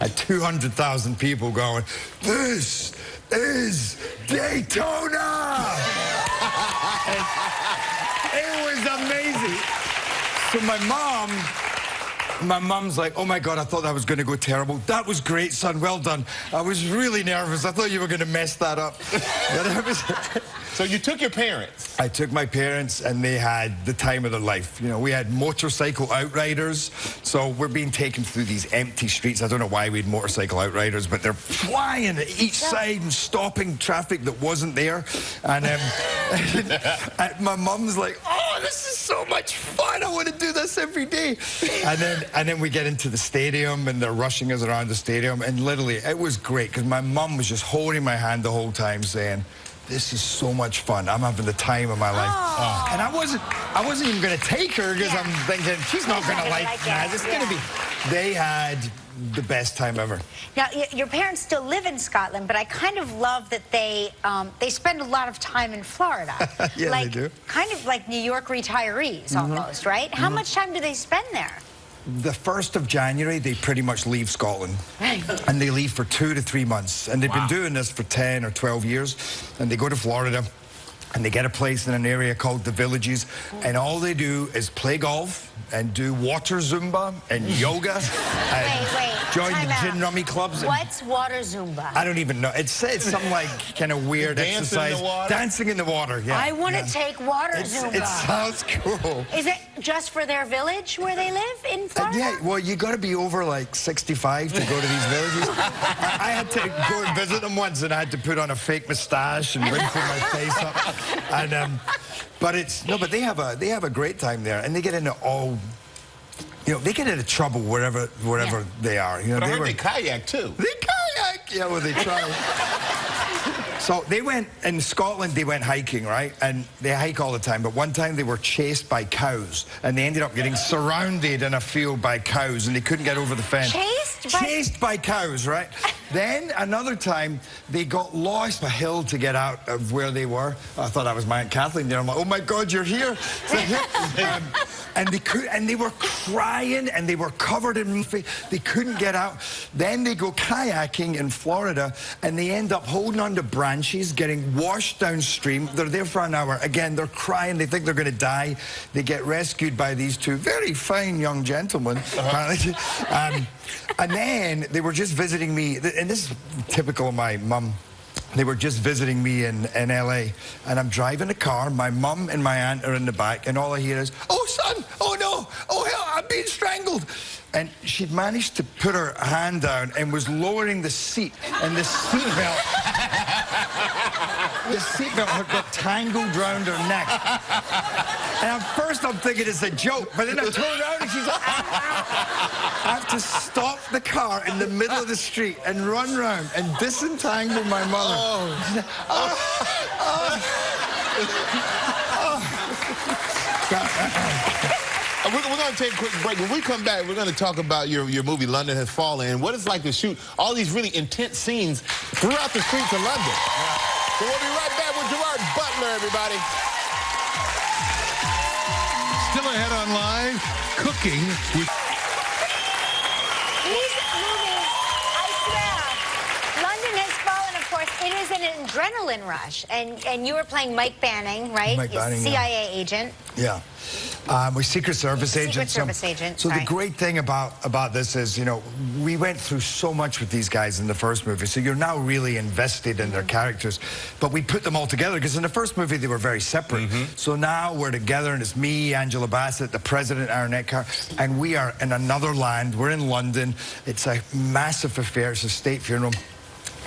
had 200,000 people going, "This is Daytona!" And it was amazing. So my mom's like, "Oh my God, I thought that was going to go terrible." "That was great, son. Well done. I was really nervous. I thought you were going to mess that up." So you took your parents? I took my parents, and they had the time of their life. You know, we had motorcycle outriders, so we're being taken through these empty streets. I don't know why we had motorcycle outriders, but they're flying at each side and stopping traffic that wasn't there. And, and my mum's like, "Oh, this is so much fun. I want to do this every day." And then we get into the stadium, and they're rushing us around the stadium, and literally, it was great, because my mum was just holding my hand the whole time saying, "This is so much fun. I'm having the time of my life." Oh. And I wasn't even going to take her, because I'm thinking, she's not going to like that. It's going to be... They had the best time ever. Now, your parents still live in Scotland, but I kind of love that they spend a lot of time in Florida. Yeah, like, they do. Kind of like New York retirees, almost, right? How much time do they spend there? The 1st of January, they pretty much leave Scotland. And they leave for 2 to 3 months. And they've been doing this for 10 or 12 years. And they go to Florida, and they get a place in an area called the Villages. And all they do is play golf and do water Zumba and yoga. And join the gin rummy clubs. What's water Zumba? I don't even know. It's some like kind of weird exercise. In the water? Dancing in the water, yeah. I want to take water Zumba. It sounds cool. Is it just for their village where they live in Florida? Yeah, well, you got to be over like 65 to go to these villages. I had to go and visit them once, and I had to put on a fake mustache and wrinkle my face up. And but but they have a great time there, and they get into all. You know, they get into trouble wherever they are. You know, but I heard they kayak too. They kayak, yeah. Well, they try. So they went in Scotland. They went hiking, right? And they hike all the time. But one time they were chased by cows, and they ended up getting surrounded in a field by cows, and they couldn't get over the fence. Chased by cows, right? Then another time they got lost a hill to get out of where they were. I thought that was my Aunt Kathleen there. I'm like, "Oh my God, you're here!" And they were crying, and they were covered in they couldn't get out. Then they go kayaking in Florida, and they end up holding onto branches, getting washed downstream. They're there for an hour. Again, they're crying. They think they're going to die. They get rescued by these two very fine young gentlemen. And then they were just visiting me, and this is typical of my mum. They were just visiting me in L.A., and I'm driving a car. My mum and my aunt are in the back, and all I hear is, "Oh, son! Oh, no! Oh, hell, I'm being strangled!" And she'd managed to put her hand down and was lowering the seat, and the seatbelt... The seatbelt had got tangled round her neck. And at first I'm thinking it's a joke, but then I turn around and she's like, I have to stop the car in the middle of the street and run round and disentangle my mother. We're going to take a quick break. When we come back, we're going to talk about your movie, London Has Fallen, and what it's like to shoot all these really intense scenes throughout the streets of London. So we'll be right back with Gerard Butler, everybody. Still ahead on Live, cooking with... These movies, I swear, London Has Fallen, of course, it is an adrenaline rush. And you were playing Mike Banning, right? Mike Banning, CIA agent. Yeah. We're Secret Service agents. So the great thing about this is, you know, we went through so much with these guys in the first movie, so you're now really invested in their characters. But we put them all together, because in the first movie they were very separate. So now we're together, and it's me, Angela Bassett, the President, Aaron Eckhart, and we are in another land. We're in London. It's a massive affair. It's a state funeral.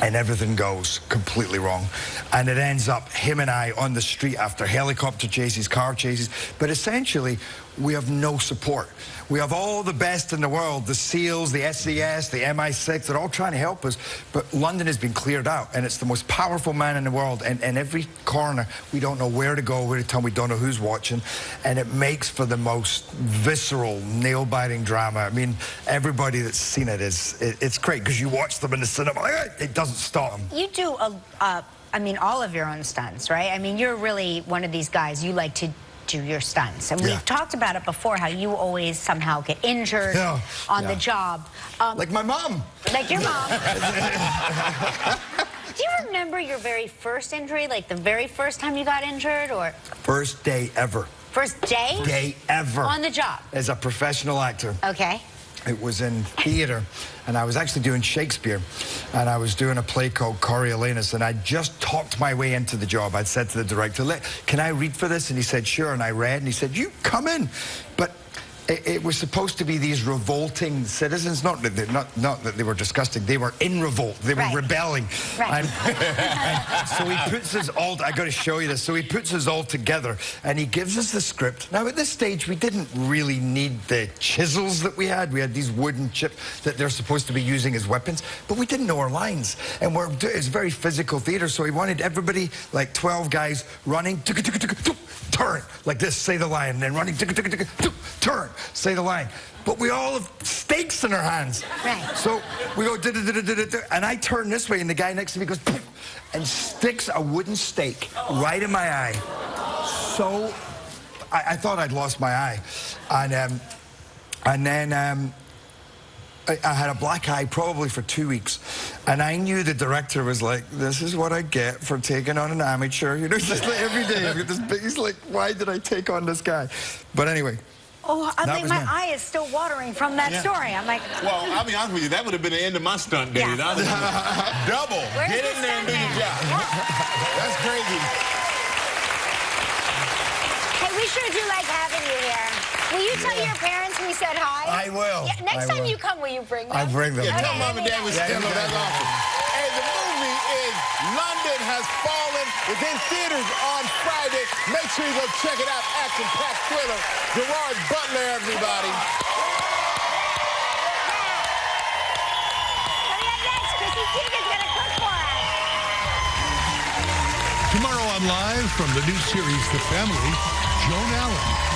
And everything goes completely wrong. And it ends up him and I on the street after helicopter chases, car chases. But essentially, we have no support. We have all the best in the world, the SEALs, the SES, the MI6, they're all trying to help us. But London has been cleared out, and it's the most powerful man in the world. And every corner, we don't know where to go, where to turn, we don't know who's watching. And it makes for the most visceral, nail-biting drama. I mean, everybody that's seen it it's great, because you watch them in the cinema, it doesn't stop. You do, I mean, all of your own stunts, right? I mean, you're really one of these guys, you like to do your stunts. And we've talked about it before, how you always somehow get injured on the job. Like my mom. Like your mom. Do you remember your very first injury, like the very first time you got injured, or? First day ever. First day? Day ever. On the job? As a professional actor. Okay. It was in theater, and I was actually doing Shakespeare, and I was doing a play called Coriolanus, and I just talked my way into the job. I'd said to the director, can I read for this? And he said, sure, and I read, and he said, you come in. But it was supposed to be these revolting citizens, not that they were disgusting, they were in revolt, they were rebelling. Right. And so he puts us all, I got to show you this, so he puts us all together and he gives us the script. Now at this stage we didn't really need the chisels that we had these wooden chips that they're supposed to be using as weapons, but we didn't know our lines. And it's very physical theater, so he wanted everybody, like 12 guys running, turn, like this, say the line, and then running, turn, say the line. But we all have stakes in our hands. Right. So we go, and I turn this way, and the guy next to me goes, and sticks a wooden stake right in my eye. So I thought I'd lost my eye. And then I had a black eye probably for 2 weeks, and I knew the director was like, this is what I get for taking on an amateur. You know, just like every day I've got this big, he's like, why did I take on this guy? But anyway. Oh, I mean, my eye is still watering from that story. I'm like... Well, I'll be honest with you, that would have been the end of my stunt days. Double. Get in there and do your job. That's crazy. Hey, we sure do like having you here. Will you tell your parents we said hi? I will. Yeah, next time you come, will you bring them? I'll bring them. Yeah, tell Mom and Dad we still know. That's awesome. Hey, the movie is London Has Fallen. It's in theaters on Friday. Make sure you go check it out. Action-packed thriller. Gerard, Butler, everybody. Coming up next, Chrissy Teigen's going to cook for us. Tomorrow on Live from the new series The Family, Joan Allen.